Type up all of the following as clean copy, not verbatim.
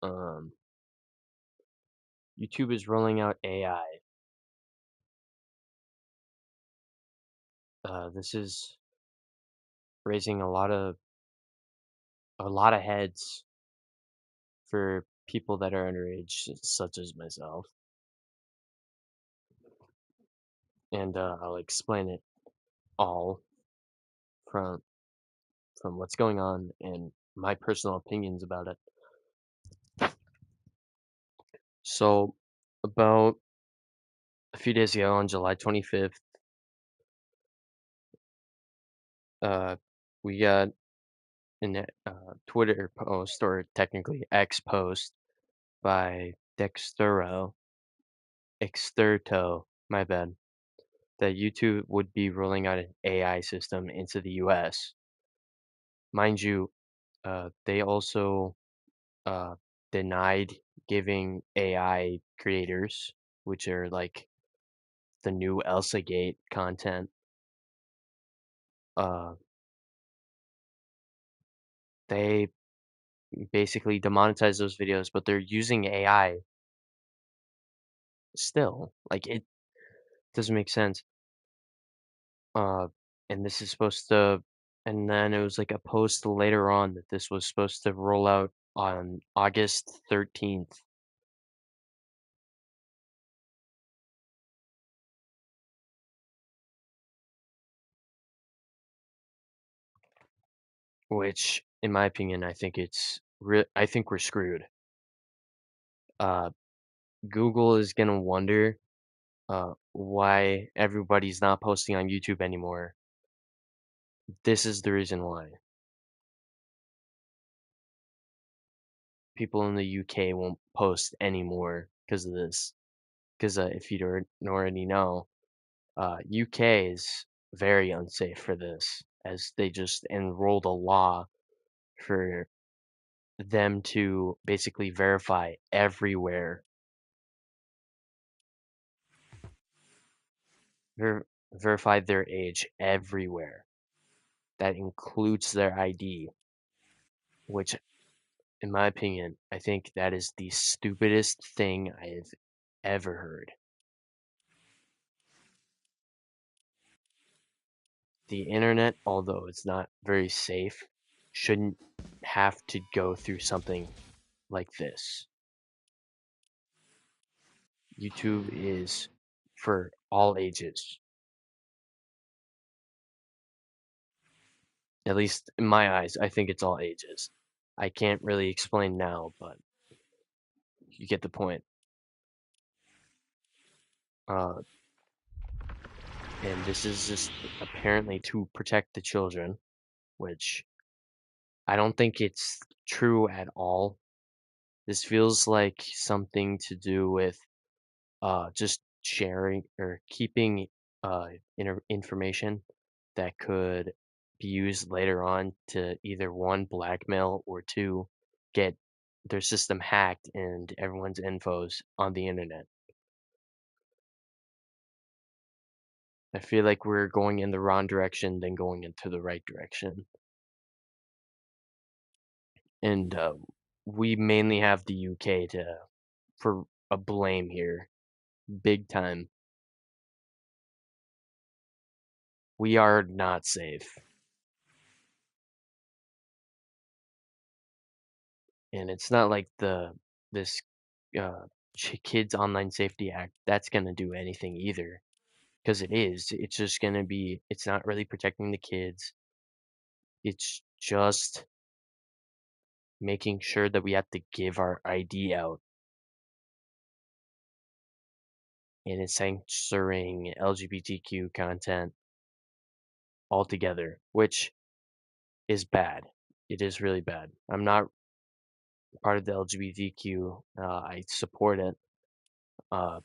Um, YouTube is rolling out AI. This is raising a lot of heads for people that are underage, such as myself, and I'll explain it all from what's going on and my personal opinions about it. So, about a few days ago, on July 25th, uh, we got a Twitter post, or technically X post, by Exterto, my bad, that YouTube would be rolling out an AI system into the US. Mind you, they also uh, denied giving AI creators, which are like the new Elsa Gate content, uh, they basically demonetize those videos, but they're using AI still. Like, it doesn't make sense. Uh, and this is supposed to, and then it was like a post later on that this was supposed to roll out on August 13th, which, in my opinion, I think we're screwed. Uh, Google is gonna wonder why everybody's not posting on YouTube anymore. This is the reason why. People in the UK won't post anymore because of this. Because if you don't already know, UK is very unsafe for this, as they just enrolled a law for them to basically verify their age everywhere. That includes their ID, which, in my opinion, I think that is the stupidest thing I have ever heard. The internet, although it's not very safe, shouldn't have to go through something like this. YouTube is for all ages. At least in my eyes, I think it's all ages. I can't really explain now, but you get the point. Uh, and this is just apparently to protect the children, which I don't think it's true at all. This feels like something to do with just sharing or keeping information that could be used later on to either one, blackmail, or two, get their system hacked and everyone's infos on the internet. I feel like we're going in the wrong direction than going into the right direction. And we mainly have the UK for a blame here, big time. We are not safe. And it's not like this uh, Kids Online Safety Act that's gonna do anything either, because it is. It's just gonna be. It's not really protecting the kids. It's just making sure that we have to give our ID out, and it's censoring LGBTQ content altogether, which is bad. It is really bad. I'm not part of the LGBTQ. I support it. Uh,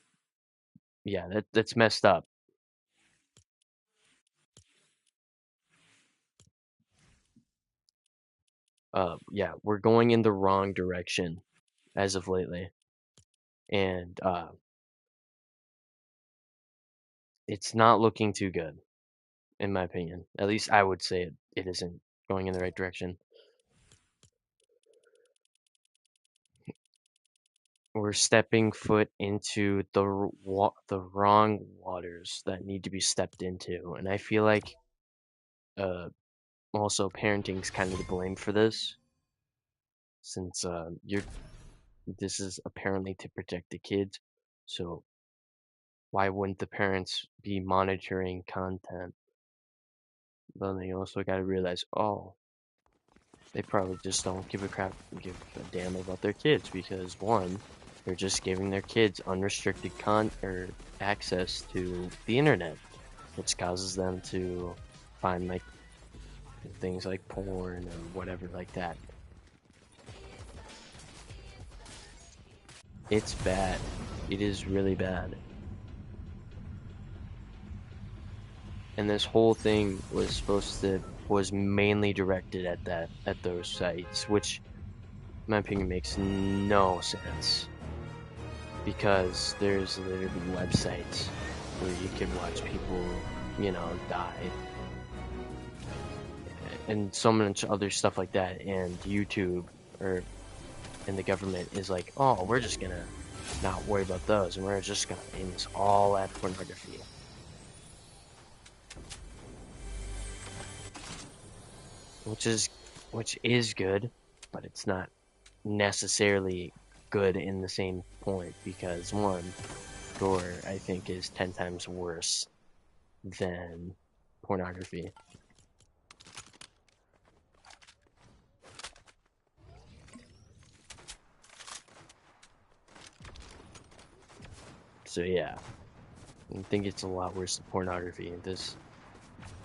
yeah, that's messed up. Yeah, we're going in the wrong direction as of lately, and it's not looking too good, in my opinion. At least I would say it isn't going in the right direction. we're stepping foot into the wrong waters that need to be stepped into, and I feel like also parenting's kind of to blame for this, since this is apparently to protect the kids, so why wouldn't the parents be monitoring content? But then they also got to realize, oh, they probably just don't give a damn about their kids because one, they're just giving their kids unrestricted or access to the internet, which causes them to find like things like porn or whatever like that. It's bad. It is really bad. And this whole thing was mainly directed at those sites, which in my opinion makes no sense. Because there's literally websites where you can watch people, die. And so much other stuff like that, and YouTube and the government is like, oh, we're just gonna not worry about those, and we're just gonna aim this all at pornography. Which is good, but it's not necessarily good in the same point, because one, gore I think is 10 times worse than pornography. So yeah, I think it's a lot worse than pornography. This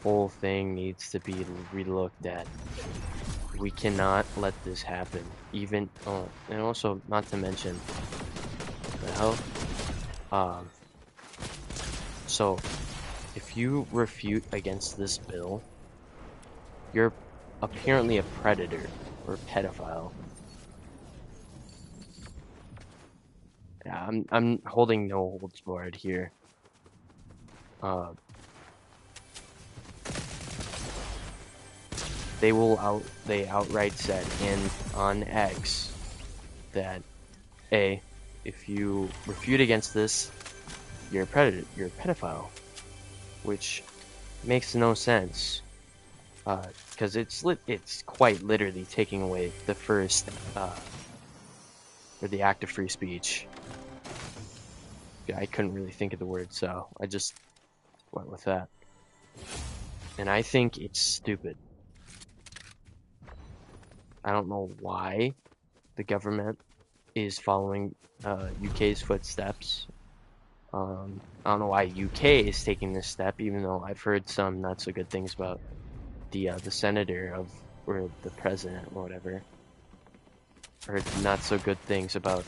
whole thing needs to be relooked at. We cannot let this happen. Even and also not to mention the hell. So if you refute against this bill, you're apparently a predator or a pedophile. Yeah, I'm holding no holds barred here. They outright said on X that if you refute against this, you're a predator, you're a pedophile, which makes no sense. Because it's quite literally taking away the first or the act of free speech. I couldn't really think of the word, so I just went with that. And I think it's stupid. I don't know why the government is following UK's footsteps. I don't know why UK is taking this step, even though I've heard some not so good things about the senator or the president or whatever. Heard not so good things about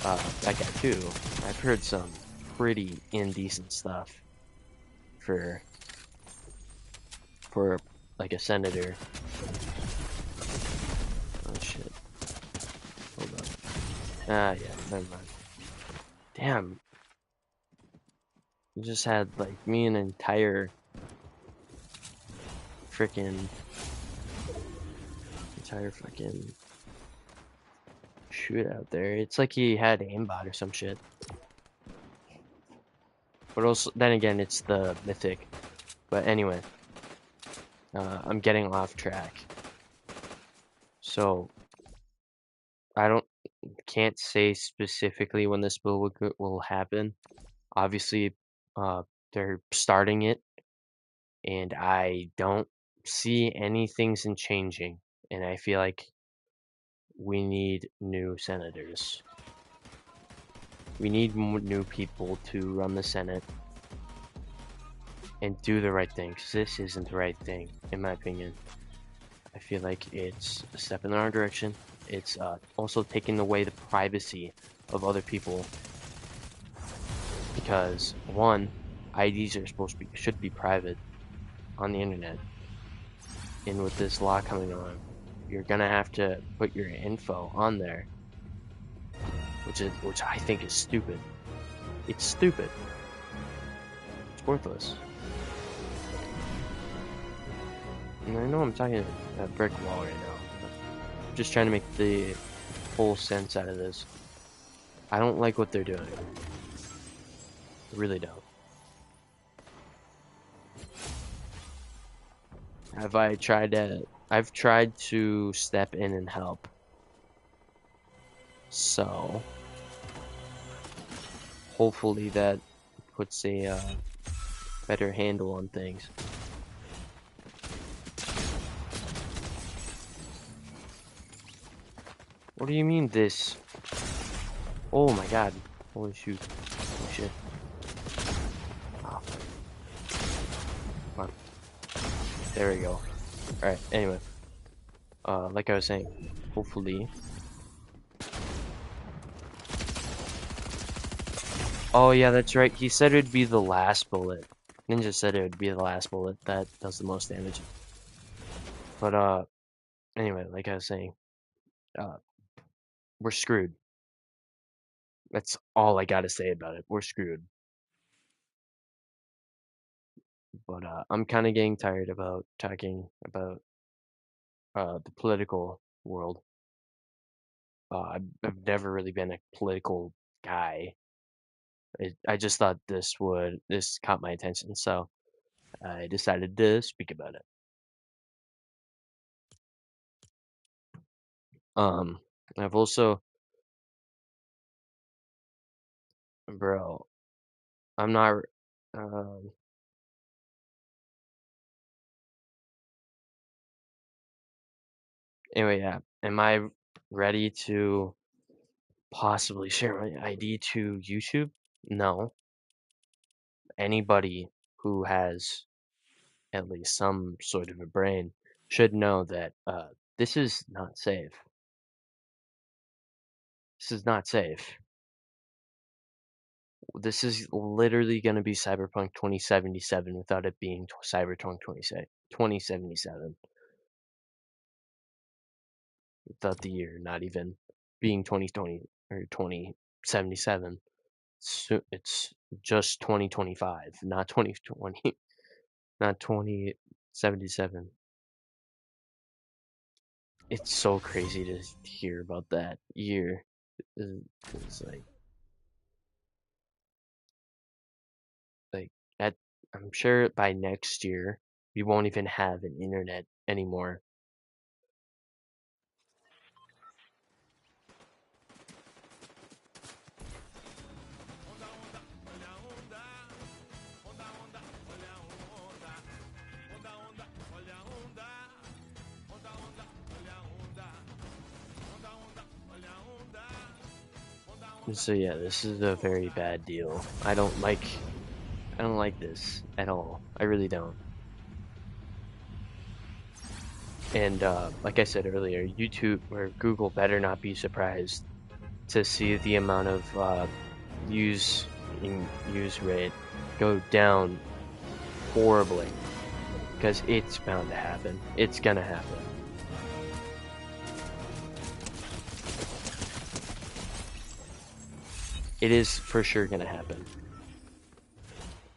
that guy too. I've heard some pretty indecent stuff for like a senator. Oh shit. Hold on. Ah yeah, never mind. Damn. You just had like me an entire fucking shootout there. It's like he had aimbot or some shit. But also, then again, it's the mythic. But anyway, I'm getting off track. So can't say specifically when this bill will happen. Obviously, they're starting it, and I don't see any things in changing. And I feel like we need new senators. We need new people to run the Senate and do the right thing, because this isn't the right thing, in my opinion. I feel like it's a step in the wrong direction. It's also taking away the privacy of other people, because one, IDs are should be private on the internet, and with this law coming on, you're gonna have to put your info on there, which I think is stupid. It's stupid. It's worthless. And I know I'm talking a brick wall right now, but I'm just trying to make the full sense out of this. I don't like what they're doing. I really don't. I've tried to step in and help. So, hopefully that puts a better handle on things. What do you mean this? Oh my god. Holy shoot. Holy shit. Oh, come on. There we go. Alright, anyway. Like I was saying, hopefully. Oh yeah, that's right. He said it'd be the last bullet. Ninja said it would be the last bullet that does the most damage. But anyway, like I was saying, uh we're screwed. That's all I gotta say about it. We're screwed. But I'm kind of getting tired about talking about the political world. I've never really been a political guy. I just thought this caught my attention, so I decided to speak about it. Um, I've also, bro, I'm not. Um, anyway, yeah. Am I ready to possibly share my ID to YouTube? No. Anybody who has at least some sort of a brain should know that this is not safe. This is not safe. This is literally going to be Cyberpunk 2077 without it being Cyberpunk 2077. Without the year not even being 2020 or 2077. It's just 2025, not 2020, not 2077. It's so crazy to hear about that year. It's like at I'm sure by next year we won't even have an internet anymore. So yeah, this is a very bad deal. I don't like this at all. I really don't. And like I said earlier, YouTube or Google better not be surprised to see the amount of use rate go down horribly, because it's bound to happen. It's gonna happen. It is for sure gonna happen.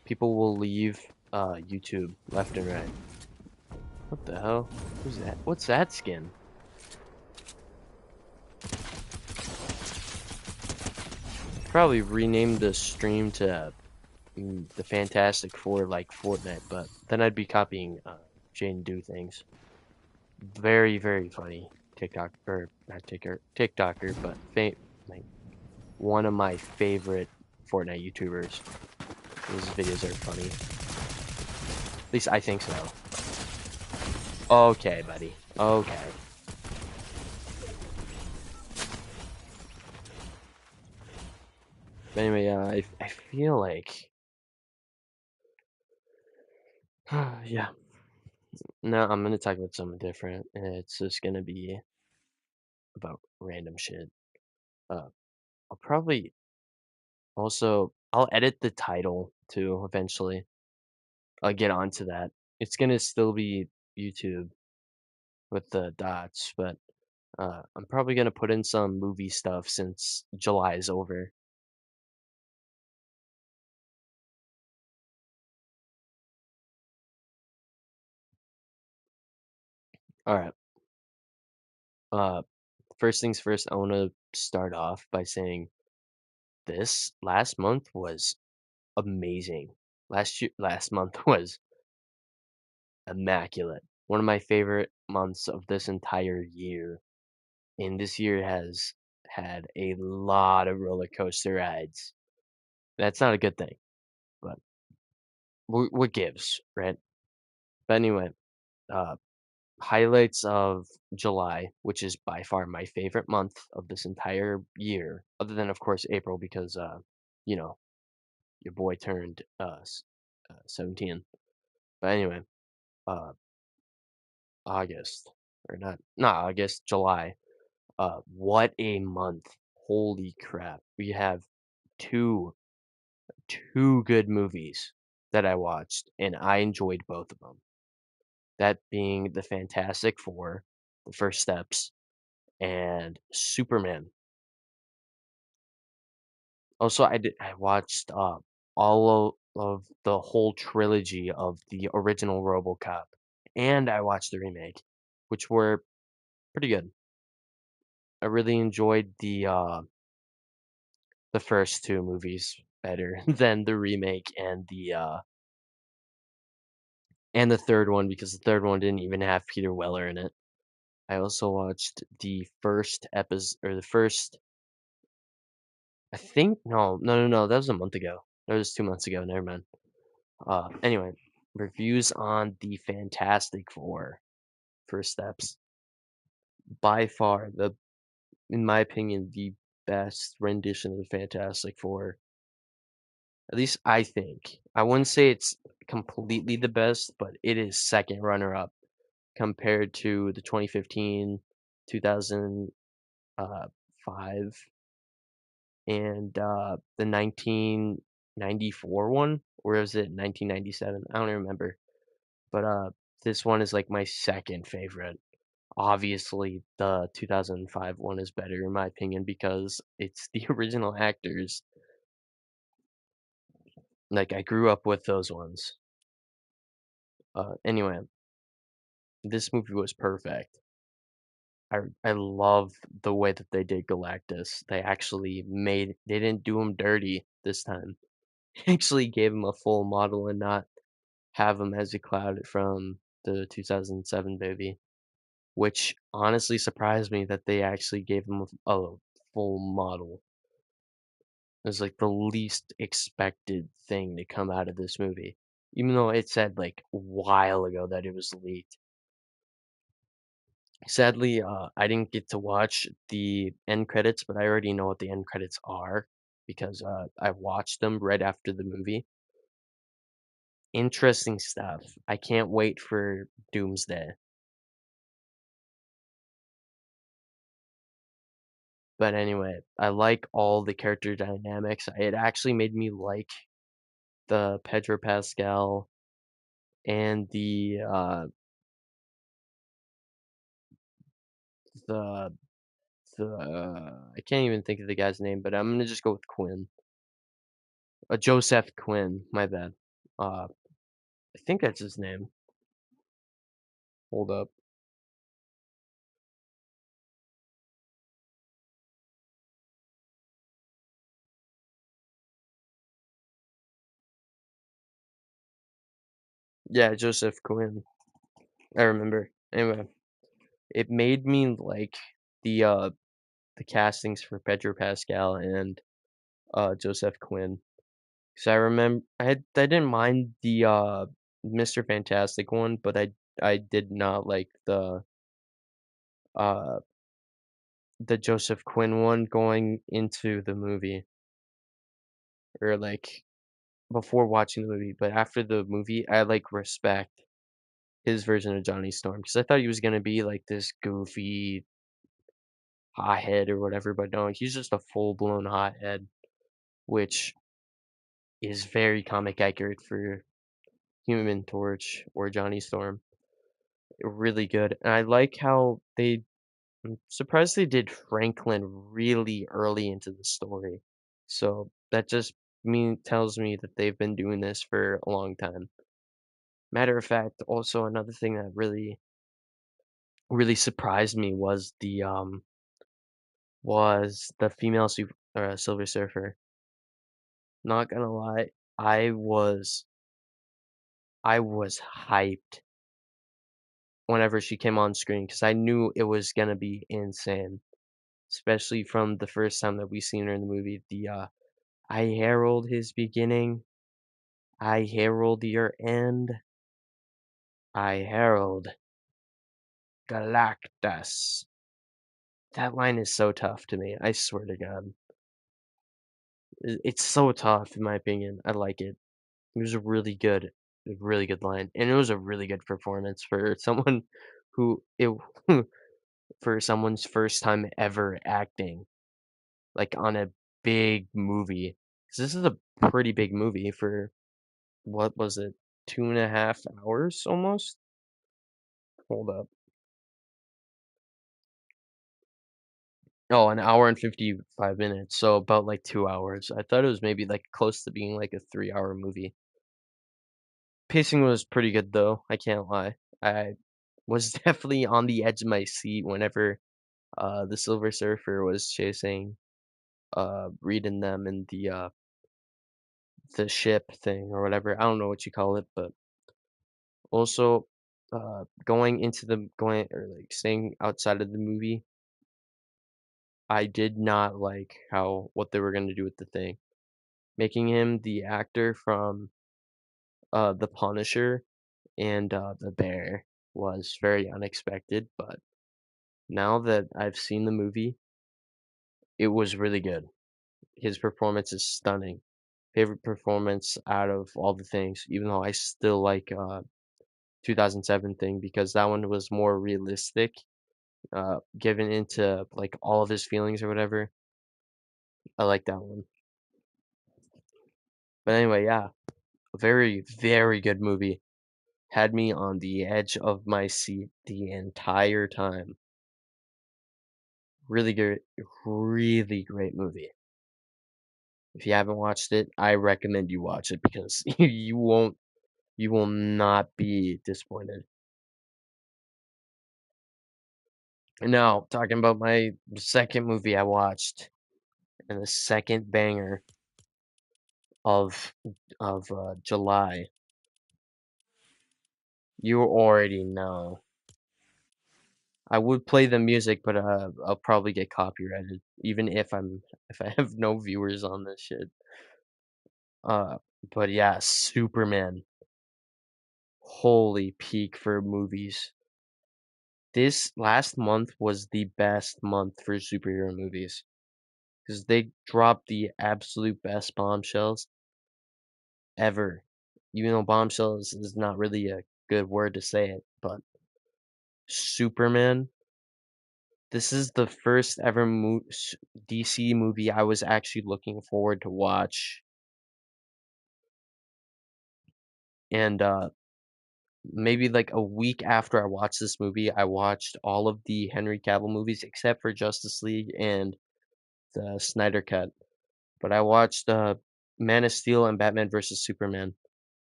People will leave YouTube left and right. What the hell? Who's that? What's that skin? Probably renamed the stream to the Fantastic Four like Fortnite, but then I'd be copying Jane do things. Very, very funny TikTok, or not TikToker, but like one of my favorite Fortnite YouTubers. His videos are funny. At least I think so. Okay, buddy. Okay. But anyway, I feel like, yeah. No, I'm gonna talk about something different, and it's just gonna be about random shit. Uh, I'll probably I'll edit the title too eventually. I'll get onto that. It's gonna still be YouTube with the dots, but I'm probably gonna put in some movie stuff since July is over. All right. Uh, first things first, I want to start off by saying this last month was amazing. Last month was immaculate. One of my favorite months of this entire year. And this year has had a lot of roller coaster rides. That's not a good thing, but what gives, right? But anyway, uh, highlights of July, which is by far my favorite month of this entire year, other than of course April because you know, your boy turned 17. But anyway, uh, August or not August, July. What a month! Holy crap! We have two two good movies that I watched, and I enjoyed both of them. That being the Fantastic Four, the First Steps, and Superman. Also, I watched all of the whole trilogy of the original RoboCop, and I watched the remake, which were pretty good. I really enjoyed the first two movies better than the remake and the third one because the third one didn't even have Peter Weller in it. I also watched the first episode or the first I think no, that was a month ago. That was 2 months ago, never mind. Anyway, reviews on the Fantastic Four First Steps. By far in my opinion, the best rendition of the Fantastic Four. At least I think. I wouldn't say it's completely the best, but it is second runner up compared to the 2015, 2005, and the 1994 one, or is it 1997? I don't remember. But this one is like my second favorite. Obviously, the 2005 one is better in my opinion because it's the original actors. Like I grew up with those ones. Anyway, this movie was perfect. I love the way that they did Galactus. They didn't do him dirty this time. They actually gave him a full model and not have him as a cloud from the 2007 movie, which honestly surprised me that they actually gave him a full model. It was like the least expected thing to come out of this movie, even though it said like a while ago that it was leaked. Sadly, I didn't get to watch the end credits, but I already know what the end credits are because I watched them right after the movie. Interesting stuff. I can't wait for Doomsday. But anyway, I like all the character dynamics. It actually made me like the Pedro Pascal and the I can't even think of the guy's name, but I'm gonna just go with Quinn. Joseph Quinn, my bad. I think that's his name. Hold up. Yeah, Joseph Quinn. I remember. Anyway, it made me like the uh the castings for Pedro Pascal and Joseph Quinn. Cause I remember I didn't mind the Mr. Fantastic one, but I did not like uh the Joseph Quinn one going into the movie or like before watching the movie, but after the movie I like respect his version of Johnny Storm because I thought he was gonna be like this goofy hothead or whatever, but no, he's just a full blown hothead, which is very comic accurate for Human Torch or Johnny Storm. Really good. And I like how I'm surprised they did Franklin really early into the story. So that just tells me that they've been doing this for a long time. Matter of fact, also another thing that really surprised me was the female Silver Surfer. Not gonna lie, I was I was hyped whenever she came on screen because I knew it was gonna be insane, especially from the first time that we seen her in the movie. I herald his beginning, I herald your end, I herald Galactus. That line is so tough to me. I swear to God, it's so tough in my opinion. I like it. It was a really good line, and it was a really good performance for someone who it for someone's first time ever acting, like on a big movie. 'Cause this is a pretty big movie for what was it, 2.5 hours almost? Hold up. Oh, an hour and 55 minutes, so about like 2 hours. I thought it was maybe like close to being like a 3 hour movie. Pacing was pretty good though, I can't lie. I was definitely on the edge of my seat whenever the Silver Surfer was chasing Reed and them in the ship thing or whatever. I don't know what you call it, but also going or like staying outside of the movie, I did not like how what they were gonna do with the thing. Making him the actor from The Punisher and The Bear was very unexpected, but now that I've seen the movie, it was really good. His performance is stunning. Favorite performance out of all the things, even though I still like 2007 thing because that one was more realistic, given into like all of his feelings or whatever. I like that one. But anyway, yeah, a very, very good movie. Had me on the edge of my seat the entire time. Really good, really great movie. If you haven't watched it, I recommend you watch it because you will not be disappointed. Now, talking about my second movie I watched and the second banger of July. You already know. I would play the music, but I'll probably get copyrighted, even if I have no viewers on this shit. Uh, but yeah, Superman. Holy peak for movies. This last month was the best month for superhero movies because they dropped the absolute best bombshells ever. Even though bombshells is not really a good word to say it, but Superman, this is the first ever DC movie I was actually looking forward to watch. And maybe like a week after I watched this movie, I watched all of the Henry Cavill movies except for Justice League and the Snyder Cut. But I watched Man of Steel and Batman versus Superman.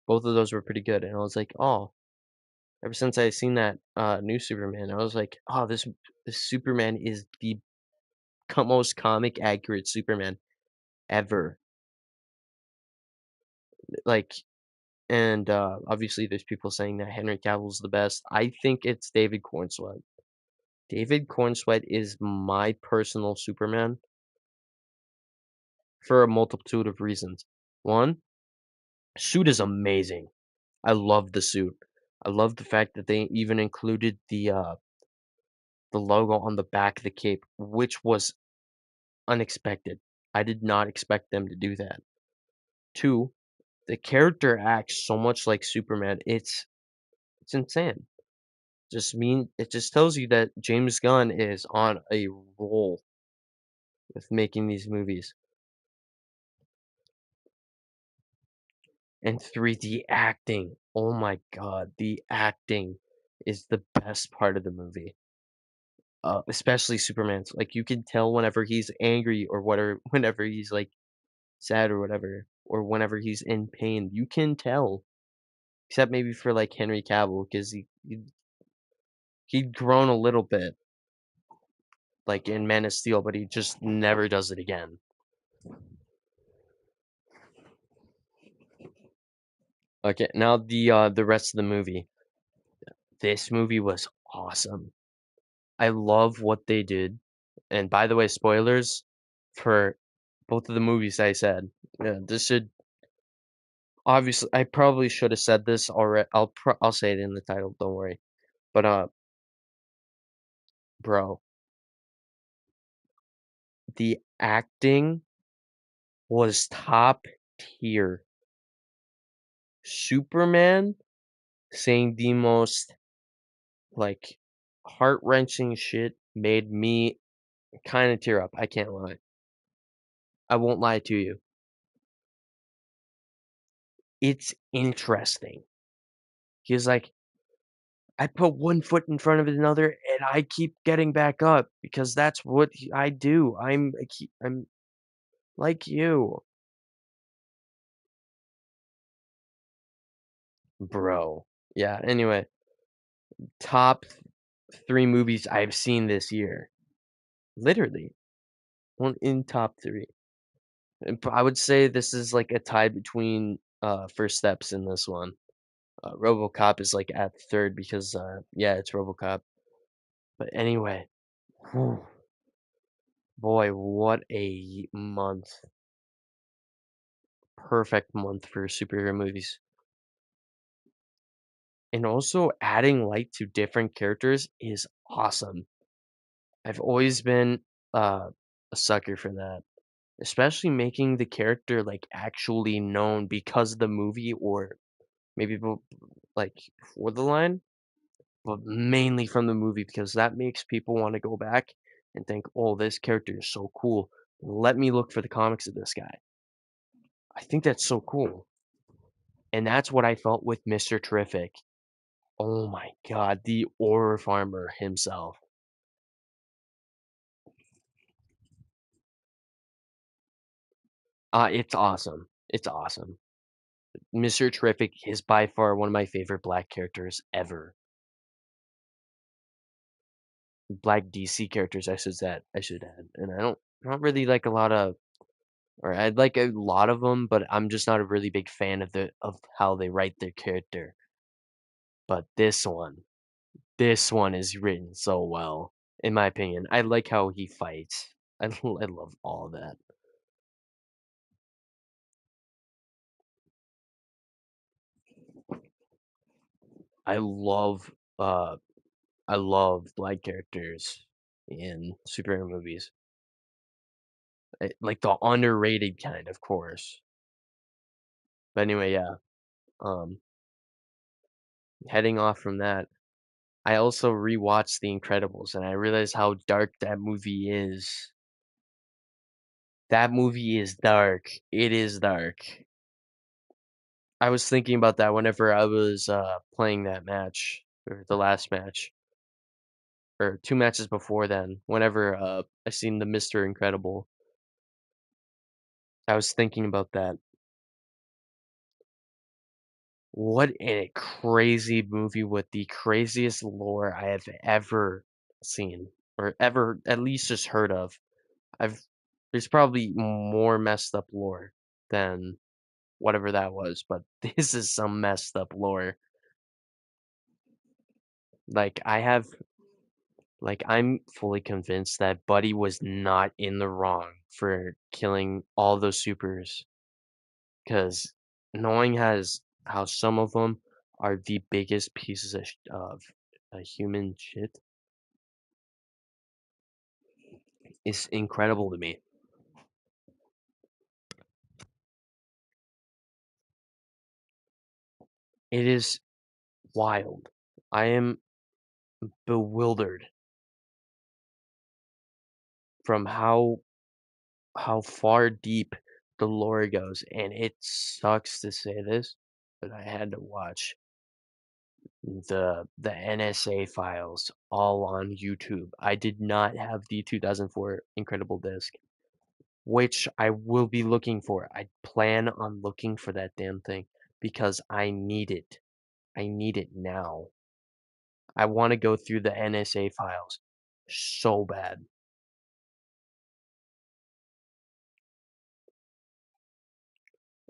Both of those were pretty good, and I was like, oh, ever since I seen that new Superman, I was like, oh, this Superman is the most comic accurate Superman ever. Like, and obviously there's people saying that Henry Cavill's the best. I think it's David Cornsweet. David Cornsweet is my personal Superman for a multitude of reasons. One, suit is amazing. I love the suit. I love the fact that they even included the logo on the back of the cape, which was unexpected. I did not expect them to do that. Two, the character acts so much like Superman. It's insane. It just tells you that James Gunn is on a roll with making these movies. And three, the acting. Oh my god, the acting is the best part of the movie. Especially Superman's. Like you can tell whenever he's angry or whatever, whenever he's like sad or whatever, or whenever he's in pain. You can tell. Except maybe for like Henry Cavill, because he'd grown a little bit, like in Man of Steel, but he just never does it again. Okay, now the rest of the movie. This movie was awesome. I love what they did. And by the way, spoilers for both of the movies I said. Yeah, this should obviously I probably should have said this already. I'll say it in the title, don't worry. But bro, the acting was top tier. Superman saying the most like heart-wrenching shit made me kind of tear up. I can't lie. I won't lie to you. It's interesting. He's like, I put one foot in front of another and I keep getting back up because that's what I do. I'm like you, bro. Yeah, anyway, top 3 movies I've seen this year. Literally, one in top 3. And I would say this is like a tie between First Steps in this one. RoboCop is like at third because yeah, it's RoboCop. But anyway, whew, boy, what a month. Perfect month for superhero movies. And also adding light to different characters is awesome. I've always been a sucker for that. Especially making the character like actually known because of the movie or maybe like before the line, but mainly from the movie because that makes people want to go back and think, "Oh, this character is so cool. Let me look for the comics of this guy." I think that's so cool. And that's what I felt with Mr. Terrific. Oh my god, the ore farmer himself. It's awesome. It's awesome. Mr. Terrific is by far one of my favorite black characters ever. Black DC characters, I should add. And I don't really like a lot of, or I'd like a lot of them, but I'm just not a really big fan of of how they write their character. But this one is written so well, in my opinion. I like how he fights. I love all of that. I love uh I love black characters in superhero movies. Like the underrated kind, of course. But anyway, yeah. Um, Heading off from that, I also rewatched The Incredibles, and I realized how dark that movie is. That movie is dark. It is dark. I was thinking about that whenever I was playing that match, or the last match, or 2 matches before then. Whenever I seen the Mr. Incredible, I was thinking about that. What a crazy movie with the craziest lore I have ever seen, or ever at least just heard of. I've There's probably more messed up lore than whatever that was, but this is some messed up lore. Like I have I'm fully convinced that Buddy was not in the wrong for killing all those supers, because knowing has how some of them are the biggest pieces of human shit is incredible to me. It is wild. I am bewildered from how far deep the lore goes, and it sucks to say this, but I had to watch the NSA files all on YouTube. I did not have the 2004 Incredible Disc, which I will be looking for. I plan on looking for that damn thing because I need it. I need it now. I want to go through the NSA files so bad.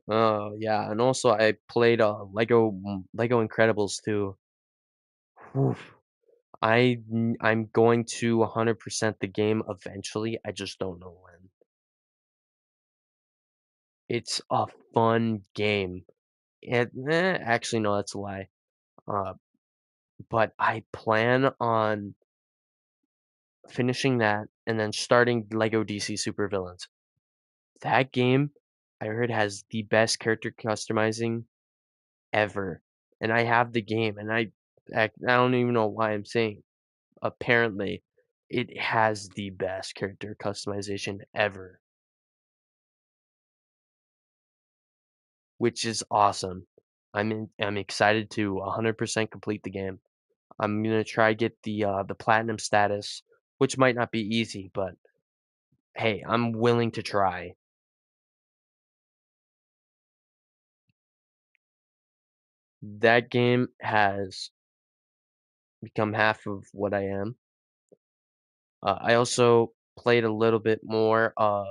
Oh, yeah, and also I played, Lego Incredibles too. Whew. I'm going to 100% the game eventually, I just don't know when. It's a fun game. Actually, no, that's a lie. Uh, but I plan on finishing that and then starting Lego DC Supervillains. That game, I heard, has the best character customizing ever. And I have the game, and I don't even know why I'm saying apparently it has the best character customization ever, which is awesome. I'm excited to 100% complete the game. I'm gonna try get the platinum status, which might not be easy, but hey, I'm willing to try. That game has become half of what I am. I also played a little bit more of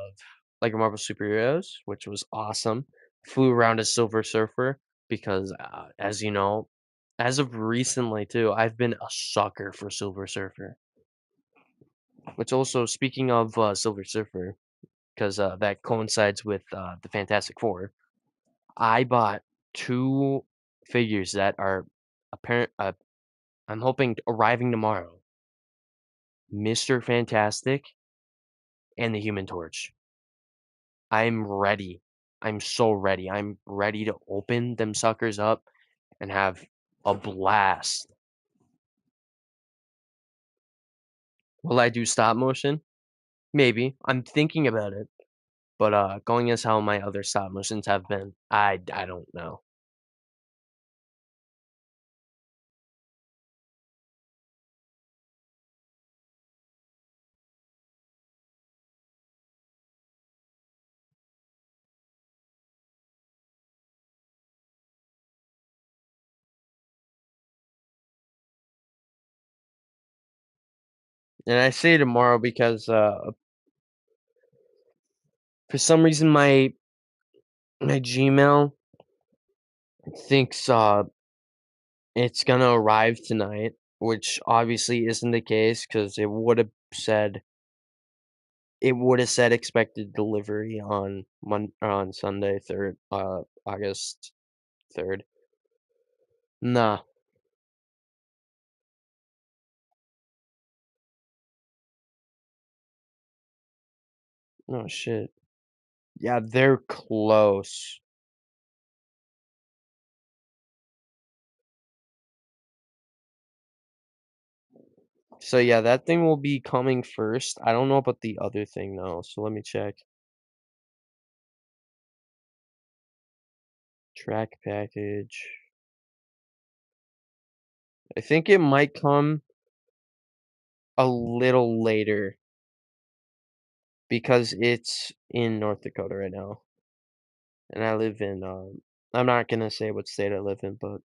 Lego Marvel Superheroes, which was awesome. Flew around as Silver Surfer because, as you know, as of recently too, I've been a sucker for Silver Surfer. Which also, speaking of Silver Surfer, because that coincides with the Fantastic Four, I bought two figures that are apparent. I'm hoping arriving tomorrow. Mr. Fantastic and the Human Torch. I'm ready. I'm so ready. I'm ready to open them suckers up and have a blast. Will I do stop motion? Maybe. I'm thinking about it. But going as how my other stop motions have been, I don't know. And I say tomorrow because for some reason my Gmail thinks it's gonna arrive tonight, which obviously isn't the case because it would have said expected delivery on Sunday, 3rd, August 3rd. Nah. Oh shit. Yeah, they're close. So yeah, that thing will be coming first. I don't know about the other thing though, so let me check. Track package. I think it might come a little later because it's in North Dakota right now. And I live in I'm not gonna say what state I live in, but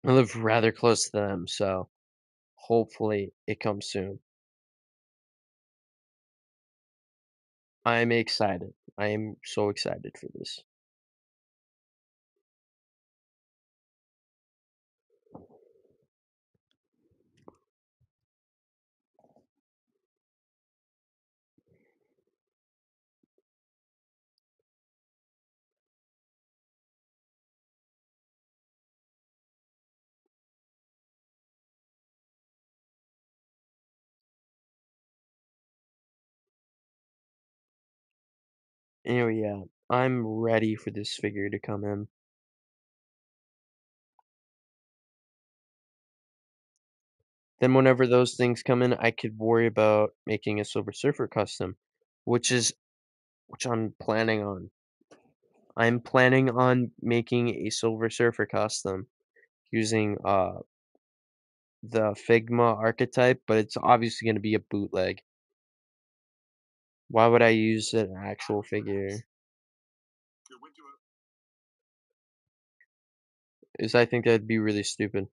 I live rather close to them, so hopefully it comes soon. I'm excited. I am so excited for this. Anyway, yeah, I'm ready for this figure to come in. Then whenever those things come in, I could worry about making a Silver Surfer custom, which is which I'm planning on. I'm planning on making a Silver Surfer custom using the Figma archetype, but it's obviously going to be a bootleg. Why would I use an actual figure? Is I think that'd be really stupid.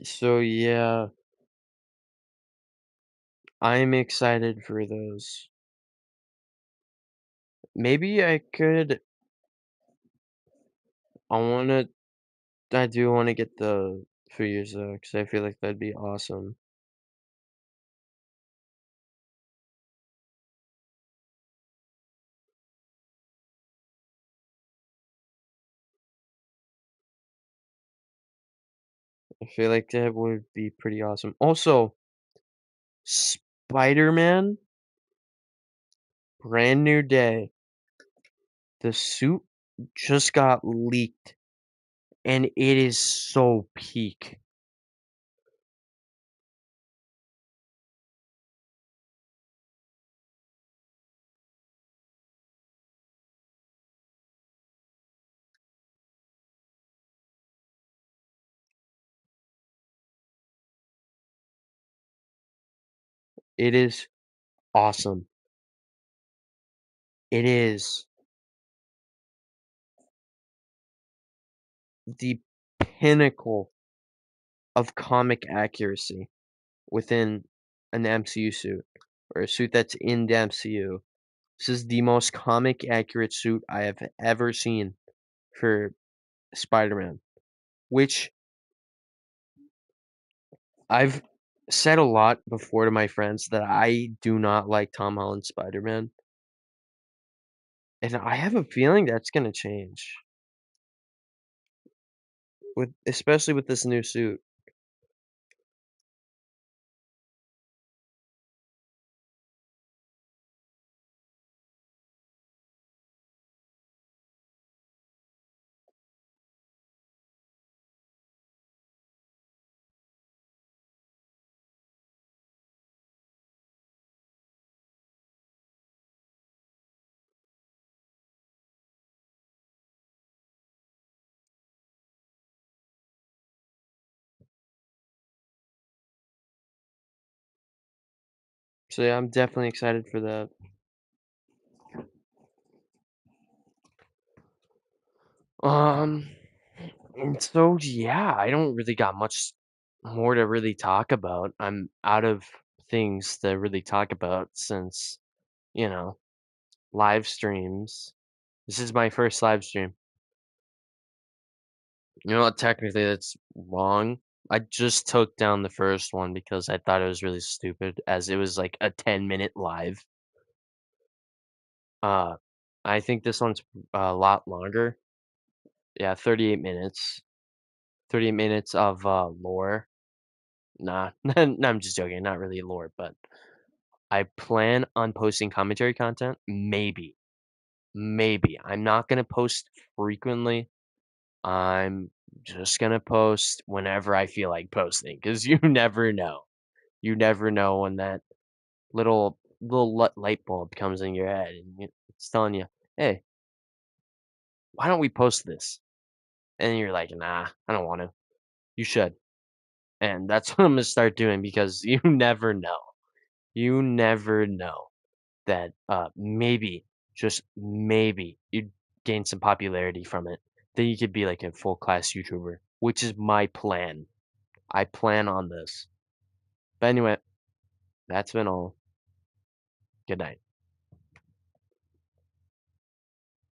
So yeah, I'm excited for those. Maybe I could. I wanna. I do want to get the figures though, because I feel like that'd be awesome. I feel like that would be pretty awesome. Also, Spider-Man, brand new day. The suit just got leaked, and it is so peak. It is awesome. It is the pinnacle of comic accuracy within an MCU suit, or a suit that's in the MCU. This is the most comic accurate suit I have ever seen for Spider-Man, which I've said a lot before to my friends that I do not like Tom Holland's Spider-Man, and I have a feeling that's gonna change with especially with this new suit. So yeah, I'm definitely excited for that. Um, and so yeah, I don't really got much more to really talk about. I'm out of things to really talk about since, you know, live streams. This is my first live stream. You know what? Technically, that's wrong. I just took down the first one because I thought it was really stupid, as it was like a 10-minute live. Uh, I think this one's a lot longer. Yeah, 38 minutes. 38 minutes of lore. Nah, no, I'm just joking. Not really lore, but I plan on posting commentary content. Maybe, maybe. I'm not gonna post frequently. I'm just gonna post whenever I feel like posting, because you never know. You never know when that little light bulb comes in your head and it's telling you, "Hey, why don't we post this?" And you're like, "Nah, I don't want to." You should, and that's what I'm gonna start doing because you never know. You never know that maybe, just maybe, you gain some popularity from it. Then you could be like a full class YouTuber, which is my plan. I plan on this. But anyway, that's been all. Good night.